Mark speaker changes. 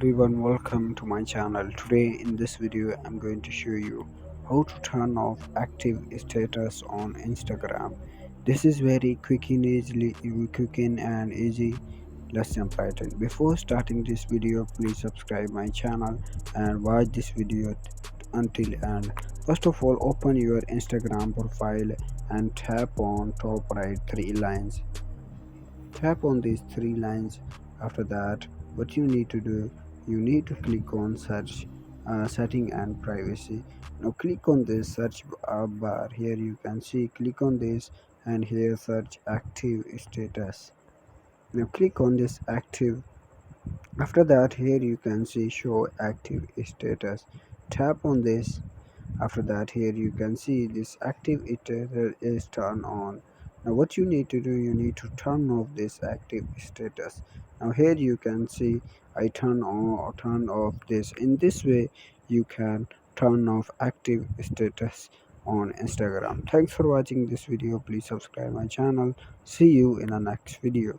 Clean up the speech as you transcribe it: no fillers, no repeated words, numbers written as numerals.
Speaker 1: Everyone, welcome to my channel. Today in this video I'm going to show you how to turn off active status on Instagram. This is very quick and easy lesson pattern. Before starting this video, please subscribe my channel and watch this video until end. First of all, open your Instagram profile and tap on top right three lines. Tap on these three lines. After that, what you need to do, you need to click on search, setting and privacy. Now click on this search bar. Here you can see, click on this and here search active status. Now click on this active. After that, here you can see show active status. Tap on this. After that, here you can see this active status is turned on. Now what you need to do, you need to turn off this active status. Now here you can see I turn on or turn off this. In this way you can turn off active status on Instagram. Thanks for watching this video. Please subscribe my channel. See you in the next video.